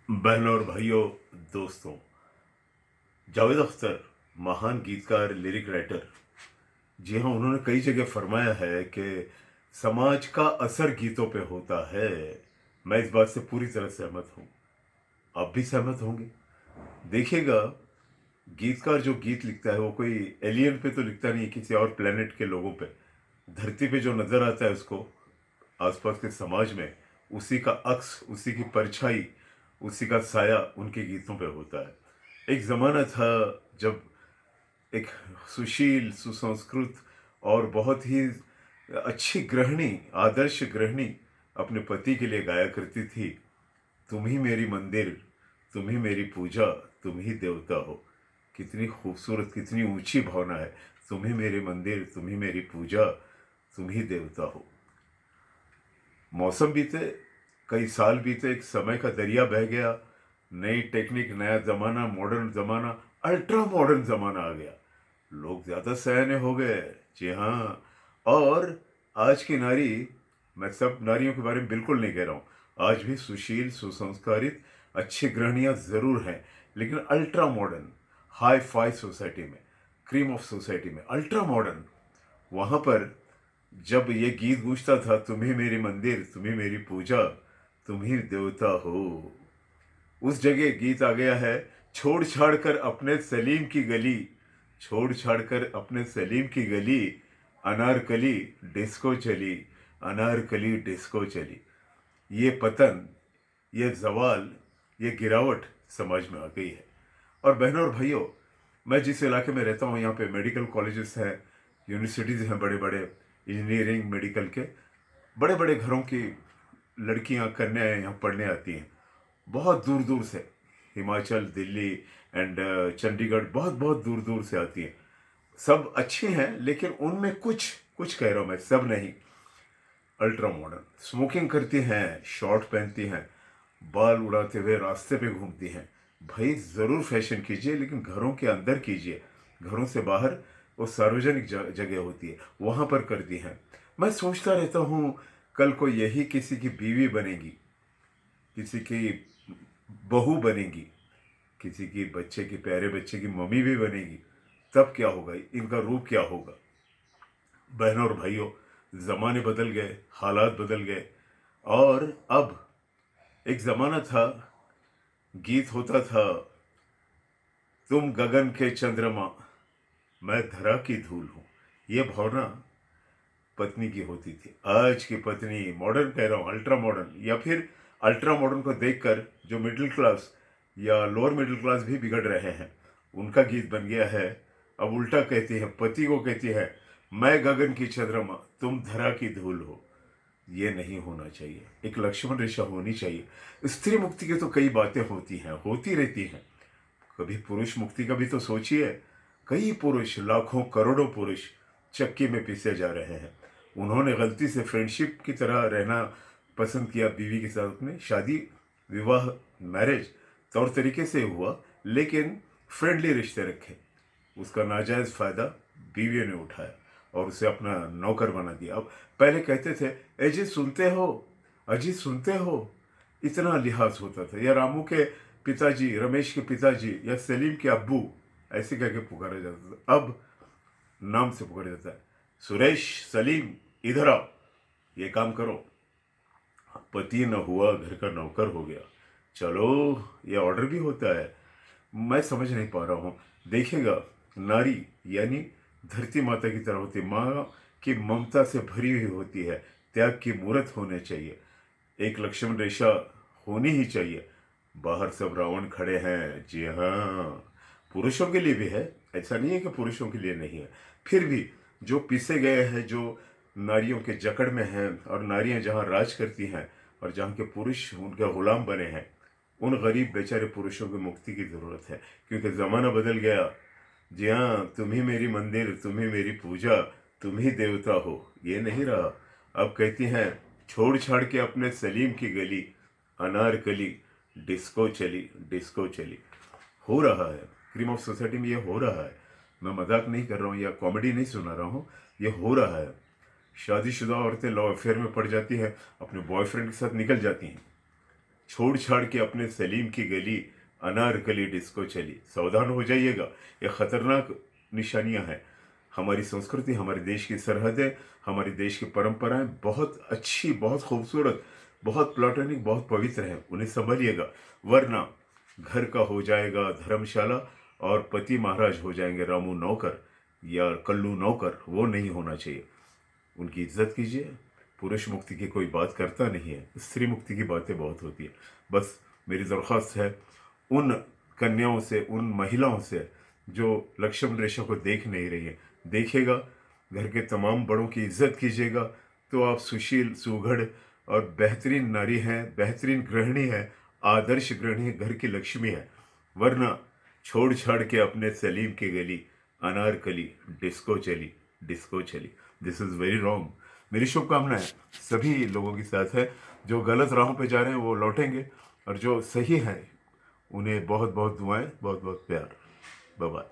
बहनों और भाइयों, दोस्तों, जावेद अख्तर महान गीतकार, लिरिक राइटर। जी हाँ, उन्होंने कई जगह फरमाया है कि समाज का असर गीतों पे होता है। मैं इस बात से पूरी तरह सहमत हूँ। आप भी सहमत होंगे। देखिएगा, गीतकार जो गीत लिखता है वो कोई एलियन पे तो लिखता नहीं, किसी और प्लेनेट के लोगों पे। धरती पे जो नजर आता है उसको, आसपास के समाज में, उसी का अक्स, उसी की परछाई, उसी का साया उनके गीतों पे होता है। एक ज़माना था जब एक सुशील, सुसंस्कृत और बहुत ही अच्छी गृहिणी, आदर्श गृहिणी अपने पति के लिए गाया करती थी, तुम ही मेरी मंदिर, तुम ही मेरी पूजा, तुम ही देवता हो। कितनी खूबसूरत, कितनी ऊंची भावना है। तुम ही मेरी मंदिर, तुम ही मेरी पूजा, तुम ही देवता हो। मौसम बीते, कई साल बीते, एक समय का दरिया बह गया। नई टेक्निक, नया जमाना, मॉडर्न जमाना, अल्ट्रा मॉडर्न जमाना आ गया। लोग ज्यादा सयाने हो गए। जी हाँ। और आज की नारी, मैं सब नारियों के बारे में बिल्कुल नहीं कह रहा हूं, आज भी सुशील, सुसंस्कारित, अच्छी गृहणियां जरूर हैं, लेकिन ultra modern, hi fi society में, क्रीम ऑफ सोसाइटी में, अल्ट्रा मॉडर्न, वहां पर जब ये गीत गूंजता था, तुम ही मेरी मंदिर, तुम ही मेरी पूजा, तुम ही देवता हो, उस जगह गीत आ गया है, छोड़ छाड़ कर अपने सलीम की गली, छोड़ छाड़ कर अपने सलीम की गली, अनारकली डिस्को चली, अनारकली डिस्को चली। ये पतन, ये जवाल, ये गिरावट समाज में आ गई है। और बहनों और भाइयों, मैं जिस इलाके में रहता हूँ यहाँ पे मेडिकल कॉलेजेस हैं, यूनिवर्सिटीज़ हैं, बड़े बड़े इंजीनियरिंग मेडिकल के, बड़े बड़े घरों की लड़कियाँ, कन्याएं यहाँ पढ़ने आती हैं, बहुत दूर दूर से, हिमाचल, दिल्ली एंड चंडीगढ़, बहुत बहुत दूर दूर से आती हैं। सब अच्छी हैं, लेकिन उनमें कुछ कुछ कह रहा हूँ मैं, सब नहीं, अल्ट्रा मॉडर्न, स्मोकिंग करती हैं, शॉर्ट पहनती हैं, बाल उड़ाते हुए रास्ते पे घूमती हैं। भाई ज़रूर फैशन कीजिए, लेकिन घरों के अंदर कीजिए। घरों से बाहर वो सार्वजनिक जगह होती है, वहाँ पर करती हैं। मैं सोचता रहता हूँ, कल को यही किसी की बीवी बनेगी, किसी की बहू बनेगी, किसी की बच्चे की, प्यारे बच्चे की मम्मी भी बनेगी, तब क्या होगा, इनका रूप क्या होगा। बहनों और भाइयों, ज़माने बदल गए, हालात बदल गए। और अब एक ज़माना था, गीत होता था, तुम गगन के चंद्रमा, मैं धरा की धूल हूं। यह भावना पत्नी की होती थी। आज की पत्नी, मॉडर्न कह रहा हूं, अल्ट्रा मॉडर्न, या फिर अल्ट्रा मॉडर्न को देखकर जो मिडिल क्लास या लोअर मिडिल क्लास भी बिगड़ रहे हैं, उनका गीत बन गया है। अब उल्टा कहती है, पति को कहती है, मैं गगन की चंद्रमा, तुम धरा की धूल हो। ये नहीं होना चाहिए। एक लक्ष्मण रेखा होनी चाहिए। स्त्री मुक्ति की तो कई बातें होती हैं, होती रहती हैं, कभी पुरुष मुक्ति का भी तो सोचिए। कई पुरुष, लाखों करोड़ों पुरुष चक्की में पीसे जा रहे हैं। उन्होंने गलती से फ्रेंडशिप की तरह रहना पसंद किया बीवी के साथ में, शादी, विवाह, मैरिज तौर तरीके से हुआ, लेकिन फ्रेंडली रिश्ते रखे। उसका नाजायज फायदा बीवी ने उठाया और उसे अपना नौकर बना दिया। अब पहले कहते थे, अजय सुनते हो, अजय सुनते हो, इतना लिहाज होता था। या रामू के पिताजी, रमेश के पिताजी, या सलीम के अब्बू, ऐसे कह के पुकारा जाता था। अब नाम से पुकारा जाता है, सुरेश, सलीम, इधर आओ, ये काम करो। पति न हुआ, घर का नौकर हो गया। चलो, ये ऑर्डर भी होता है। मैं समझ नहीं पा रहा हूँ। देखिएगा, नारी यानी धरती माता की तरह होती है, माँ की ममता से भरी हुई होती है, त्याग की मूर्त होने चाहिए, एक लक्ष्मण रेखा होनी ही चाहिए। बाहर सब रावण खड़े हैं, जी हाँ, पुरुषों के लिए भी है, ऐसा नहीं है कि पुरुषों के लिए नहीं है। फिर भी जो पीसे गए हैं, जो नारियों के जकड़ में हैं, और नारियां जहाँ राज करती हैं और जहाँ के पुरुष उनके गुलाम बने हैं, उन गरीब बेचारे पुरुषों की मुक्ति की ज़रूरत है, क्योंकि ज़माना बदल गया। जी हाँ, तुम ही मेरी मंदिर, तुम ही मेरी पूजा, तुम ही देवता हो, ये नहीं रहा। अब कहती हैं, छोड़ छाड़ के अपने सलीम की गली, अनारकली डिस्को चली, डिस्को चली। हो रहा है, क्रीम ऑफ सोसाइटी में ये हो रहा है। मैं मजाक नहीं कर रहा हूँ या कॉमेडी नहीं सुना रहा हूँ, ये हो रहा है। शादीशुदा औरतें लव अफेयर में पड़ जाती हैं, अपने बॉयफ्रेंड के साथ निकल जाती हैं, छोड़ छाड़ के अपने सलीम की गली, अनारकली डिस्को चली। सावधान हो जाइएगा, ये खतरनाक निशानियां हैं। हमारी संस्कृति, हमारे देश की सरहदें, हमारे देश की परंपराएं बहुत अच्छी, बहुत खूबसूरत, बहुत प्लाटोनिक, बहुत पवित्र हैं, उन्हें संभालिएगा। वरना घर का हो जाएगा धर्मशाला और पति महाराज हो जाएंगे रामू नौकर या कल्लू नौकर। वो नहीं होना चाहिए। उनकी इज्जत कीजिए। पुरुष मुक्ति की कोई बात करता नहीं है, स्त्री मुक्ति की बातें बहुत होती है। बस मेरी दरख्वास्त है उन कन्याओं से, उन महिलाओं से जो लक्ष्मण रेखा को देख नहीं रही है, देखिएगा। घर के तमाम बड़ों की इज्जत कीजिएगा, तो आप सुशील, सुघड़ और बेहतरीन नारी हैं, बेहतरीन गृहिणी है, आदर्श गृहिणी है, घर की लक्ष्मी है। वरना छोड़ छाड़ के अपने सलीम की गली, अनारकली डिस्को चली, डिस्को चली। This is very wrong. मेरी शुभकामनाएं सभी लोगों के साथ है। जो गलत राहों पे जा रहे हैं वो लौटेंगे, और जो सही हैं उन्हें बहुत बहुत दुआएं, बहुत बहुत प्यार। Bye bye.